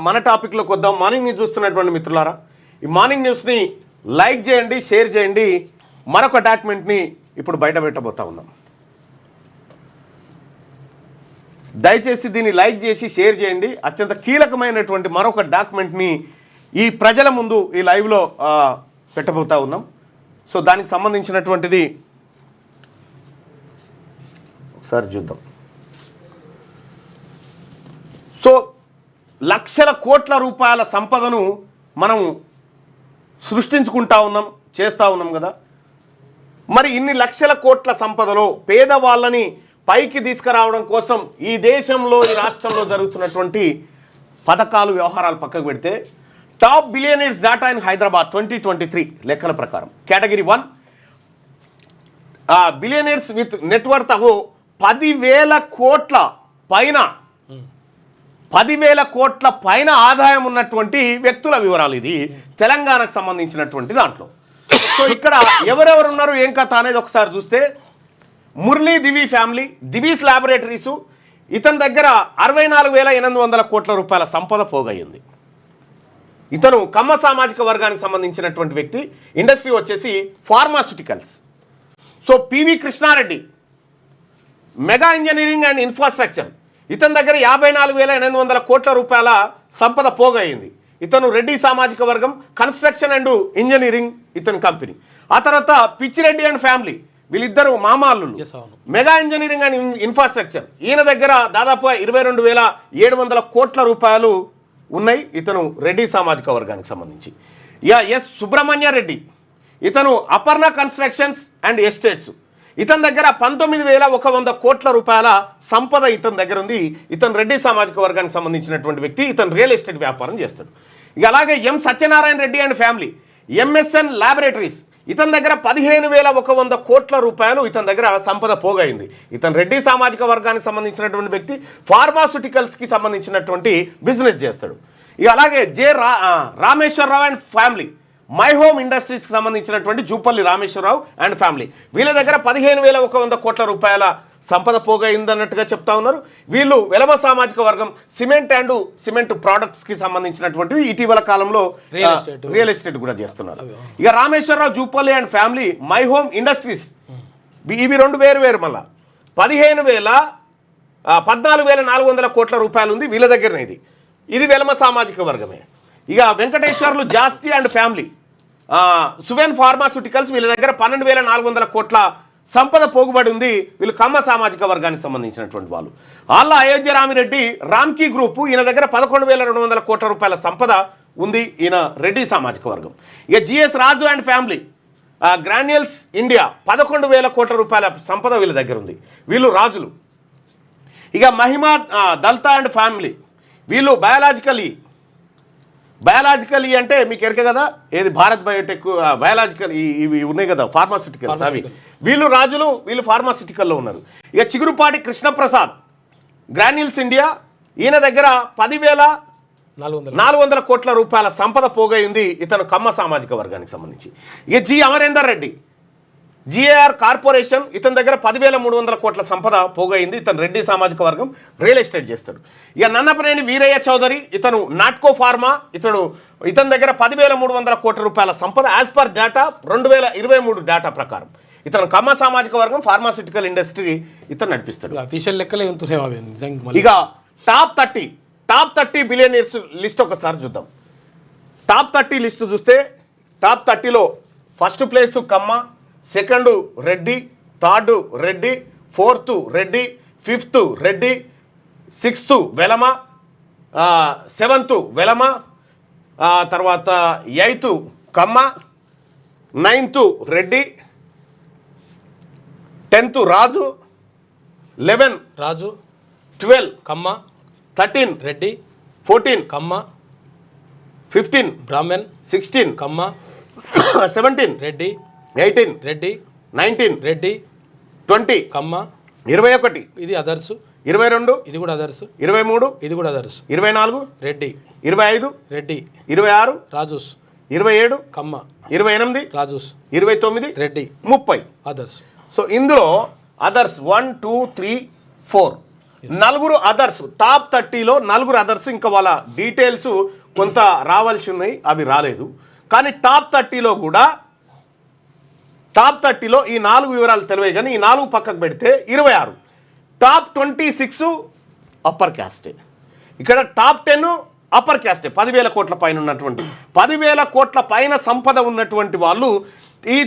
మన టాపిక్లోకి వద్దాం. మార్నింగ్ న్యూస్ చూస్తున్నటువంటి మిత్రులారా, ఈ మార్నింగ్ న్యూస్ని లైక్ చేయండి, షేర్ చేయండి. మరొక డాక్యుమెంట్ని ఇప్పుడు బయట పెట్టబోతా ఉన్నాం. దయచేసి దీన్ని లైక్ చేసి షేర్ చేయండి. అత్యంత కీలకమైనటువంటి మరొక డాక్యుమెంట్ని ఈ ప్రజల ముందు ఈ లైవ్లో పెట్టబోతా ఉన్నాం. సో దానికి సంబంధించినటువంటిది ఒకసారి చూద్దాం. సో లక్షల కోట్ల రూపాయల సంపదను మనం సృష్టించుకుంటా ఉన్నాం, చేస్తూ ఉన్నాం కదా. మరి ఇన్ని లక్షల కోట్ల సంపదలో పేదవాళ్ళని పైకి తీసుకురావడం కోసం ఈ దేశంలో, ఈ రాష్ట్రంలో జరుగుతున్నటువంటి పథకాలు, వ్యవహారాలు పక్కకు పెడితే top billionaires data in Hyderabad 2023 లెక్కల ప్రకారం కేటగిరీ 1 బిలియనీర్స్ విత్ నెట్వర్త్ 10,000 కోట్ల పైన 10,000 కోట్ల పైన ఆదాయం ఉన్నటువంటి వ్యక్తుల వివరాలు. ఇది తెలంగాణకు సంబంధించినటువంటి దాంట్లో. సో ఇక్కడ ఎవరెవరు ఉన్నారు, ఏం కథ అనేది ఒకసారి చూస్తే, మురళీ దివి ఫ్యామిలీ, దివీస్ ల్యాబొరేటరీసు, ఇతని దగ్గర 64,800 కోట్ల రూపాయల సంపద పోగయ్యింది. ఇతను కమ్మ సామాజిక వర్గానికి సంబంధించినటువంటి వ్యక్తి. ఇండస్ట్రీ వచ్చేసి pharmaceuticals. So PV Krishna Reddy, Megha engineering and infrastructure, ఇతని దగ్గర 54,800 కోట్ల రూపాయల సంపద పోగయింది. ఇతను రెడ్డి సామాజిక వర్గం, కన్స్ట్రక్షన్ అండ్ ఇంజనీరింగ్ ఇతని కంపెనీ. ఆ తర్వాత పిచ్చిరెడ్డి అండ్ ఫ్యామిలీ, వీళ్ళిద్దరు మామాళ్ళు, మెగా ఇంజనీరింగ్ అండ్ ఇన్ఫ్రాస్ట్రక్చర్. ఈయన దగ్గర దాదాపు 22,700 కోట్ల రూపాయలు ఉన్నాయి. ఇతను రెడ్డి సామాజిక వర్గానికి సంబంధించి. ఎస్ సుబ్రహ్మణ్య రెడ్డి, ఇతను అపర్ణ కన్స్ట్రక్షన్స్ అండ్ ఎస్టేట్స్, ఇతని దగ్గర 19,100 కోట్ల రూపాయల సంపద ఇతని దగ్గర ఉంది. ఇతను రెడ్డి సామాజిక వర్గానికి సంబంధించినటువంటి వ్యక్తి. ఇతను రియల్ ఎస్టేట్ వ్యాపారం చేస్తాడు. ఇక అలాగే M Satyanarayana Reddy and family, MSN laboratories, ఇతని దగ్గర 15,100 కోట్ల రూపాయలు ఇతని దగ్గర సంపద పోగైంది. ఇతను రెడ్డి సామాజిక వర్గానికి సంబంధించినటువంటి వ్యక్తి. ఫార్మాస్యూటికల్స్కి సంబంధించినటువంటి బిజినెస్ చేస్తాడు. ఇక అలాగే Rameshwar Rao and family, my home ఇండస్ట్రీస్కి సంబంధించినటువంటి జూపల్లి రామేశ్వరరావు అండ్ ఫ్యామిలీ, వీళ్ళ దగ్గర 15,100 కోట్ల రూపాయల సంపద పోగైందన్నట్టుగా చెప్తా ఉన్నారు. వీళ్ళు వెలమ సామాజిక వర్గం, సిమెంట్ ప్రోడక్ట్స్కి సంబంధించినటువంటిది ఇటీవల కాలంలో రియల్ ఎస్టేట్ కూడా చేస్తున్నారు. ఇక Rameshwar Rao, Jupally and family, my home industries, ఇవి రెండు వేరు. మళ్ళా 14,400 కోట్ల రూపాయలు ఉంది వీళ్ళ దగ్గరనే. ఇది వెలమ సామాజిక వర్గమే. ఇక వెంకటేశ్వర్లు, జాస్తి అండ్ ఫ్యామిలీ, సువెన్ ఫార్మాస్యూటికల్స్, వీళ్ళ దగ్గర 12,400 కోట్ల సంపద పోగుబడి ఉంది. వీళ్ళు కమ్మ సామాజిక వర్గానికి సంబంధించినటువంటి వాళ్ళు. ఆళ్ళ అయోధ్య రామిరెడ్డి, రామ్కీ గ్రూప్, ఈయన దగ్గర 11,200 కోట్ల రూపాయల సంపద ఉంది. ఈయన రెడ్డి సామాజిక వర్గం. ఇక GS Raju and family, Granules India, 11,000 కోట్ల రూపాయల సంపద వీళ్ళ దగ్గర ఉంది. వీళ్ళు రాజులు. ఇక మహిమా దల్తా అండ్ ఫ్యామిలీ, వీళ్ళు బయాలజికల్ అంటే మీకు ఎరక కదా, ఏది భారత్ బయోటెక్, బయాలజికల్ ఇవి ఉన్నాయి కదా ఫార్మాస్యూటికల్స్, అవి వీళ్ళు రాజులు, వీళ్ళు ఫార్మాస్యూటికల్లో ఉన్నారు. ఇక చిగురుపాటి కృష్ణప్రసాద్, గ్రాన్యూల్స్ ఇండియా, ఈయన దగ్గర 10,400 కోట్ల రూపాయల సంపద పోగైంది. ఇతను కమ్మ సామాజిక వర్గానికి సంబంధించి. ఇక G Amarender Reddy, GAR corporation, ఇతని దగ్గర 10,300 కోట్ల సంపద పోగైంది. ఇతను రెడ్డి సామాజిక వర్గం, రియల్ ఎస్టేట్ చేస్తాడు. ఇక నన్నపనేని వీరయ్య చౌదరి, ఇతను నాట్కో ఫార్మా, ఇతని దగ్గర 10,300 కోట్ల రూపాయల సంపద యాజ్ పర్ డేటా 2023 డేటా ప్రకారం. ఇతను కమ్మ సామాజిక వర్గం, ఫార్మాస్యూటికల్ ఇండస్ట్రీ ఇతను నడిపిస్తాడు. ఇక టాప్ 30 బిలియనీర్స్ లిస్ట్ ఒకసారి చూద్దాం. టాప్ 30 లిస్టు చూస్తే టాప్ 30లో first place Kamma, second Reddy, third Reddy, fourth Reddy, fifth Reddy, sixth Velama, seventh Velama, తర్వాత 8th కమ్మ, 9th రెడ్డి, 10th రాజు, 11 రాజు, 12 కమ్మ, 13 రెడ్డి, 14 కమ్మ, 15 బ్రాహ్మణ్, 16 కమ్మ, 17 రెడ్డి, 18 రెడ్డి, 19 రెడ్డి, 20 కమ్మ, 21 ఇది అదర్సు, 22 ఇది కూడా అదర్సు, 23 ఇది కూడా అదర్సు, 24 రెడ్డి, 25 రెడ్డి, 26 రాజూస్, 27 కమ్మ, 28 రాజూస్, 29 రెడ్డి, 30 అదర్స్. సో ఇందులో అదర్స్ 1 2 3 4 నలుగురు అదర్స్, టాప్ 30లో నలుగురు అదర్స్, ఇంకా వాళ్ళ డీటెయిల్స్ కొంత రావాల్సి ఉన్నాయి, అవి రాలేదు. కానీ టాప్ 30లో ఈ 4 వివరాలు తెలివే. కానీ ఈ 4 పక్కకు పెడితే 26. Top 26 upper క్యాస్టే. ఇక్కడ టాప్ 10 అప్పర్ క్యాస్టే. 10,000 కోట్ల పైన ఉన్నటువంటి 10,000 కోట్ల పైన సంపద ఉన్నటువంటి వాళ్ళు ఈ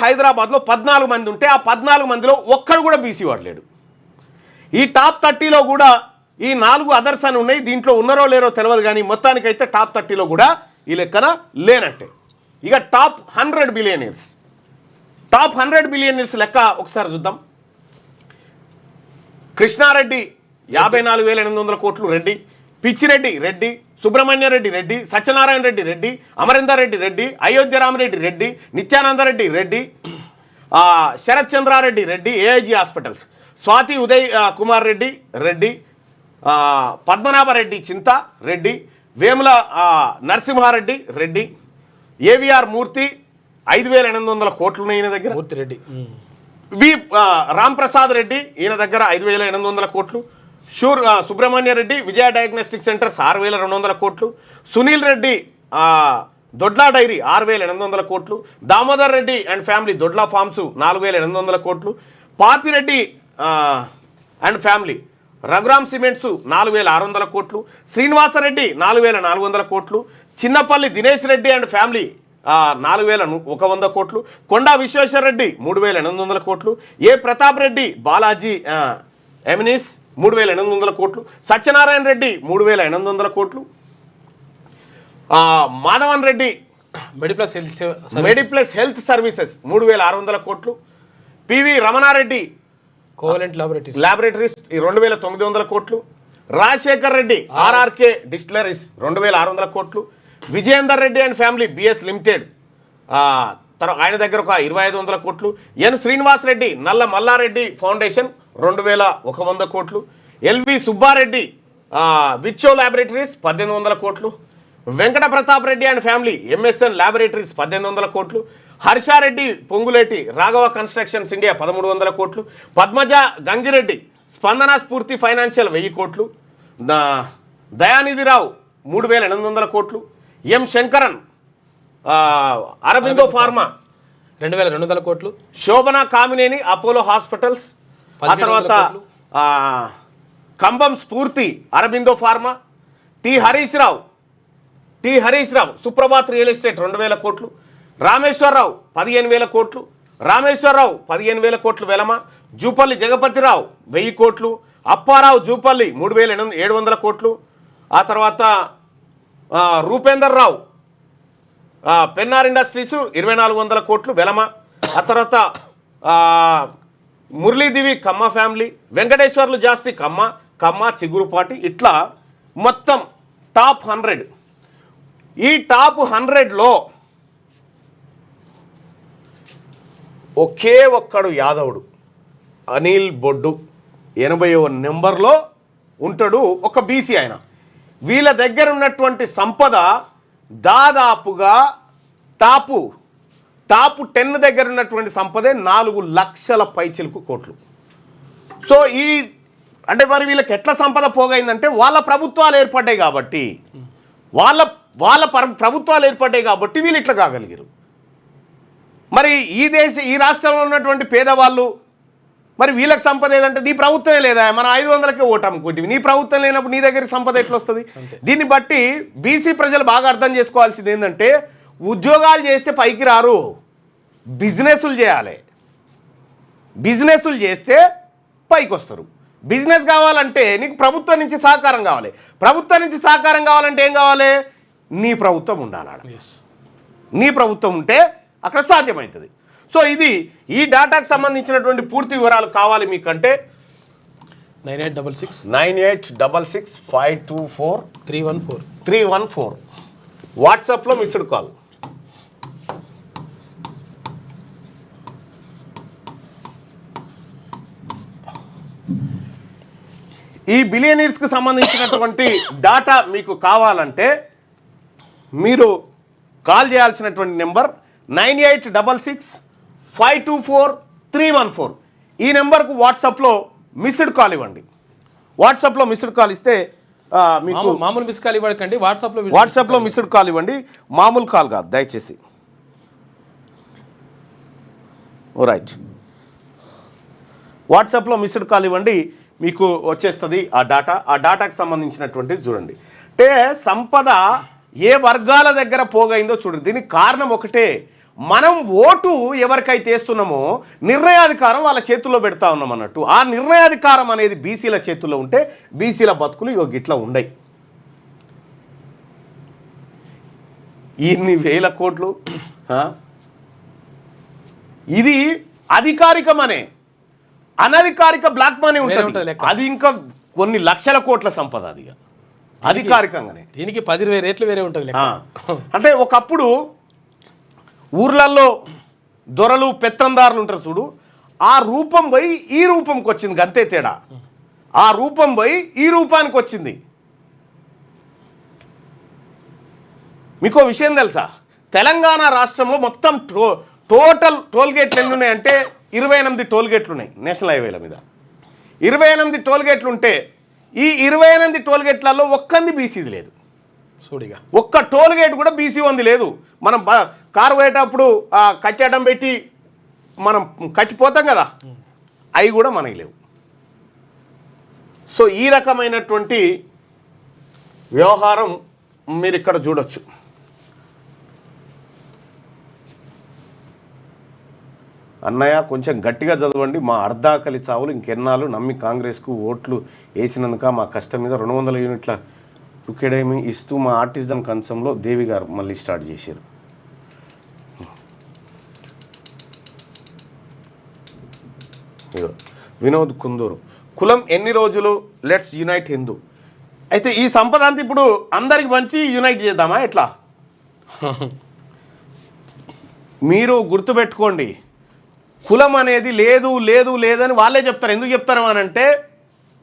హైదరాబాద్లో 14 మంది ఉంటే ఆ 14 మందిలో ఒక్కడు కూడా బీసీ వాడు లేడు. ఈ టాప్ 30లో కూడా ఈ 4 అదర్స్ అని ఉన్నాయి. దీంట్లో ఉన్నారో లేరో తెలియదు, కానీ మొత్తానికైతే టాప్ 30లో కూడా ఈ లెక్కన లేనట్టే. ఇక టాప్ 100 బిలియనీర్స్. టాప్ 100 బిలియనీర్స్ లెక్క ఒకసారి చూద్దాం. కృష్ణారెడ్డి 54,800 కోట్లు రెడ్డి, పిచ్చిరెడ్డి రెడ్డి, సుబ్రహ్మణ్య రెడ్డి రెడ్డి, సత్యనారాయణ రెడ్డి రెడ్డి, అమరీందర్ రెడ్డి రెడ్డి, అయోధ్యరామరెడ్డి రెడ్డి, నిత్యానందరెడ్డి రెడ్డి, శరత్ చంద్రారెడ్డి రెడ్డి, ఏఐజీ హాస్పిటల్స్, స్వాతి ఉదయ్ కుమార్ రెడ్డి రెడ్డి, పద్మనాభరెడ్డి చింత రెడ్డి, వేముల నరసింహారెడ్డి రెడ్డి, ఏవిఆర్ మూర్తి 5,800 కోట్లు ఉన్నాయి ఈయన దగ్గర. మూర్తి రెడ్డి. రాంప్రసాద్ రెడ్డి ఈయన దగ్గర 5,800 కోట్లు. సుబ్రహ్మణ్య రెడ్డి విజయ డయాగ్నోస్టిక్ సెంటర్స్ 6,200 కోట్లు. సునీల్ రెడ్డి దొడ్లా డైరీ 6,800 కోట్లు. Damodar Reddy and family Dodla farms 4,800 కోట్లు. Pathi Reddy and family Raghuram cements 4,600 కోట్లు. శ్రీనివాసరెడ్డి 4,400 కోట్లు. చిన్నపల్లి దినేష్ రెడ్డి అండ్ ఫ్యామిలీ 4,100 కోట్లు. కొండా విశ్వేశ్వర రెడ్డి 3,800 కోట్లు. ఏ ప్రతాప్ రెడ్డి బాలాజీ ఎమినిస్ 3,800 కోట్లు. సత్యనారాయణ రెడ్డి 3,800 కోట్లు. మాధవన్ రెడ్డి మెడిప్లస్ హెల్త్ సర్వీసెస్ 3,600 కోట్లు. పివి రమణారెడ్డి కోవలెంట్ ల్యాబొరేటరీస్ 2,900 కోట్లు. రాజశేఖర్ రెడ్డి ఆర్ఆర్కే డిస్టిలరీస్ 2,600 కోట్లు. Vijayender Reddy and family BS limited ఆయన దగ్గర ఒక 2,500 కోట్లు. ఎన్ శ్రీనివాస్ రెడ్డి నల్ల మల్లారెడ్డి ఫౌండేషన్ 2,100 కోట్లు. ఎల్వి సుబ్బారెడ్డి విచ్చో ల్యాబొరేటరీస్ 1,800 కోట్లు. Venkata Pratap Reddy and family MSN laboratories 1,800 కోట్లు. హర్షారెడ్డి పొంగులేటి రాఘవ కన్స్ట్రక్షన్స్ ఇండియా 1,300 కోట్లు. పద్మజ గంగిరెడ్డి స్పందన స్ఫూర్తి ఫైనాన్షియల్ 1,000 కోట్లు. దయానిధిరావు 3,800 కోట్లు. ఎం శంకరన్ అరబిందో ఫార్మా 2,200 కోట్లు. శోభన కామినేని అపోలో హాస్పిటల్స్, ఆ తర్వాత కంబం స్ఫూర్తి Aurobindo pharma. T Harish Rao Suprabhat real estate 2,000 కోట్లు. రామేశ్వరరావు 15,000 కోట్లు. రామేశ్వరరావు 15,000 కోట్లు వెలమ. జూపల్లి జగపతిరావు 1,000 కోట్లు. అప్పారావు జూపల్లి 3,700 కోట్లు. ఆ తర్వాత రూపేందర్ రావు పెన్నార్ ఇండస్ట్రీస్ 2,400 కోట్లు వెలమ. ఆ తర్వాత మురళీదేవి కమ్మ ఫ్యామిలీ, వెంకటేశ్వర్లు జాస్తి కమ్మ చిగురుపాటి. ఇట్లా మొత్తం టాప్ 100. ఈ టాప్ 100లో ఒకే ఒక్కడు యాదవుడు అనిల్ బొడ్డు 80వ నెంబర్లో ఉంటాడు, ఒక బీసీ ఆయన. వీళ్ళ దగ్గర ఉన్నటువంటి సంపద దాదాపుగా టాప్ 10 దగ్గర ఉన్నటువంటి సంపదే 4 లక్షల పైచిలకు కోట్లు. సో అంటే మరి వీళ్ళకి ఎట్లా సంపద పోగైందంటే వాళ్ళ ప్రభుత్వాలు ఏర్పడ్డాయి కాబట్టి వాళ్ళ ప్రభుత్వాలు ఏర్పడ్డాయి కాబట్టి వీళ్ళు ఇట్లా కాగలిగారు. మరి ఈ రాష్ట్రంలో ఉన్నటువంటి పేదవాళ్ళు మరి వీళ్ళకి సంపద ఏదంటే నీ ప్రభుత్వమే లేదా, మనం 500కే ఓటు అమ్ముకుంటే నీ ప్రభుత్వం లేనప్పుడు నీ దగ్గర సంపద ఎట్లా వస్తుంది? దీన్ని బట్టి బీసీ ప్రజలు బాగా అర్థం చేసుకోవాల్సింది ఏంటంటే ఉద్యోగాలు చేస్తే పైకి రారు, బిజినెస్లు చేయాలి. బిజినెస్లు చేస్తే పైకి వస్తారు. బిజినెస్ కావాలంటే నీకు ప్రభుత్వం నుంచి సహకారం కావాలి. ప్రభుత్వం నుంచి సహకారం కావాలంటే ఏం కావాలి? నీ ప్రభుత్వం ఉండాలి. నీ ప్రభుత్వం ఉంటే అక్కడ సాధ్యమవుతుంది. సో ఇది ఈ డేటాకు సంబంధించినటువంటి పూర్తి వివరాలు కావాలి మీకంటే 9866 524 314 వాట్సాప్లో మిస్డ్ కాల్. ఈ బిలియనీర్స్కి సంబంధించినటువంటి డాటా మీకు కావాలంటే మీరు కాల్ చేయాల్సినటువంటి నెంబర్ 9866 524 314. ఈ నెంబర్కు వాట్సాప్లో మిస్డ్ కాల్ ఇవ్వండి. వాట్సాప్లో మిస్డ్ కాల్ ఇస్తే మీకు మామూలు మిస్ కాల్ ఇవ్వకండి, వాట్సాప్లో మిస్డ్ కాల్ ఇవ్వండి, మామూలు కాల్ కాదు దయచేసి. రైట్, వాట్సాప్లో మిస్డ్ కాల్ ఇవ్వండి, మీకు వచ్చేస్తుంది ఆ డాటాకి సంబంధించినటువంటిది చూడండి. అంటే సంపద ఏ వర్గాల దగ్గర పోగైందో చూడండి. దీనికి కారణం ఒకటే, మనం ఓటు ఎవరికైతే వేస్తున్నామో నిర్ణయాధికారం వాళ్ళ చేతుల్లో పెడతా ఉన్నాం అన్నట్టు. ఆ నిర్ణయాధికారం అనేది బీసీల చేతుల్లో ఉంటే బీసీల బతుకులు ఇట్లా ఉండయి. ఇన్ని వేల కోట్లు, ఇది అధికారికమనే, అనధికారిక బ్లాక్ మనీ ఉంటుంది, అది ఇంకా కొన్ని లక్షల కోట్ల సంపద. అది అధికారికంగానే దీనికి 10,000 రేట్లు వేరే ఉంటుంది. అంటే ఒకప్పుడు ఊర్లలో దొరలు పెత్తందారులు ఉంటారు చూడు, ఆ రూపం పోయి ఈ రూపంకి వచ్చింది, అంతే తేడా. ఆ రూపం పోయి ఈ రూపానికి వచ్చింది. మీకు విషయం తెలుసా, తెలంగాణ రాష్ట్రంలో మొత్తం టోటల్ టోల్గేట్లు ఎన్ని ఉన్నాయంటే 28 టోల్గేట్లు ఉన్నాయి నేషనల్ హైవేల మీద. 28 టోల్గేట్లు ఉంటే ఈ 28 టోల్గేట్లలో ఒక్కంది బీసీది లేదు. చూడిగా ఒక్క టోల్గేట్ కూడా బీసీ ఉంది లేదు. మనం కారు పోయేటప్పుడు కట్టేయడం పెట్టి మనం కట్టిపోతాం కదా, అవి కూడా మనకి లేవు. సో ఈ రకమైనటువంటి వ్యవహారం మీరు ఇక్కడ చూడొచ్చు. అన్నయ్య కొంచెం గట్టిగా చదవండి, మా అర్ధాకలి చావులు ఇంకెన్నాళ్ళు నమ్మి కాంగ్రెస్కు ఓట్లు వేసినందుక మా కష్టం మీద 200 యూనిట్ల అకాడమీ ఇస్తూ మా ఆర్టిజం కంచంలో దేవి గారు మళ్ళీ స్టార్ట్ చేశారు. వినోద్ కుందూరు, కులం ఎన్ని రోజులు, లెట్స్ యునైట్ హిందూ. అయితే ఈ సంపద అంతా ఇప్పుడు అందరికి మంచి యునైట్ చేద్దామా ఎట్లా? మీరు గుర్తుపెట్టుకోండి, కులం అనేది లేదు లేదు లేదని వాళ్ళే చెప్తారు. ఎందుకు చెప్తారు అని అంటే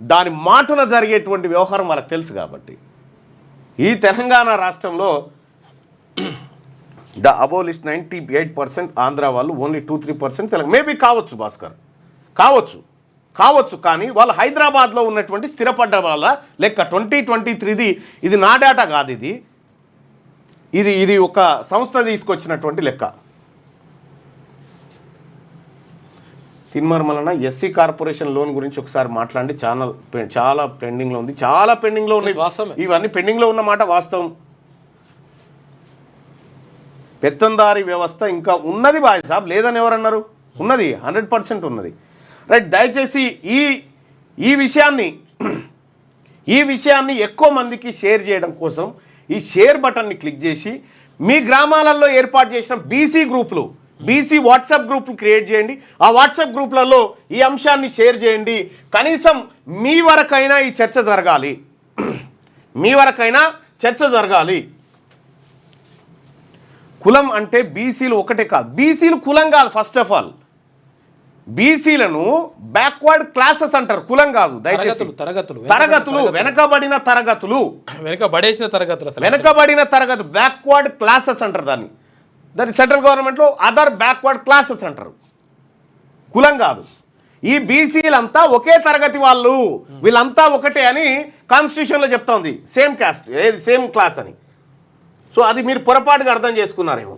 దాని మాటన జరిగేటువంటి వ్యవహారం వాళ్ళకి తెలుసు కాబట్టి. ఈ తెలంగాణ రాష్ట్రంలో ద అబోలిస్ట్ 98% ఆంధ్ర వాళ్ళు, ఓన్లీ 2-3% తెలంగాణ. మేబీ కావచ్చు భాస్కర్, కావచ్చు కానీ వాళ్ళు హైదరాబాద్లో ఉన్నటువంటి స్థిరపడ్డ వాళ్ళ లెక్క 2023ది ఇది నా డేటా కాదు, ఇది ఒక సంస్థ తీసుకొచ్చినటువంటి లెక్క. తిన్మర్మలన ఎస్సీ కార్పొరేషన్ లోన్ గురించి ఒకసారి మాట్లాడి, చాలా పెండింగ్లో ఉంది, చాలా పెండింగ్లో ఉన్నాయి. ఇవన్నీ పెండింగ్లో ఉన్నమాట వాస్తవం. పెత్తందారి వ్యవస్థ ఇంకా ఉన్నది బాయ్ సాబ్, లేదని ఎవరన్నారు? ఉన్నది, 100% ఉన్నది. రైట్, దయచేసి ఈ విషయాన్ని ఎక్కువ మందికి షేర్ చేయడం కోసం ఈ షేర్ బటన్ని క్లిక్ చేసి మీ గ్రామాలలో ఏర్పాటు చేసిన బీసీ వాట్సాప్ గ్రూపులు క్రియేట్ చేయండి. ఆ వాట్సాప్ గ్రూపులలో ఈ అంశాన్ని షేర్ చేయండి. కనీసం మీ వరకైనా ఈ చర్చ జరగాలి. కులం అంటే బీసీలు ఒకటే కాదు, బీసీలు కులం కాదు. ఫస్ట్ ఆఫ్ ఆల్ బీసీలను బ్యాక్వర్డ్ క్లాసెస్ అంటారు, కులం కాదు. దయచేసి తరగతులు, వెనకబడిన తరగతులు, బ్యాక్వర్డ్ క్లాసెస్ అంటారు దాన్ని సెంట్రల్ గవర్నమెంట్లో అదర్ బ్యాక్వర్డ్ క్లాసెస్ అంటారు, కులం కాదు. ఈ బీసీలంతా ఒకే తరగతి వాళ్ళు, వీళ్ళంతా ఒకటే అని కాన్స్టిట్యూషన్లో చెప్తా ఉంది. సేమ్ క్యాస్ట్, సేమ్ క్లాస్ అని. సో అది మీరు పొరపాటుగా అర్థం చేసుకున్నారేమో.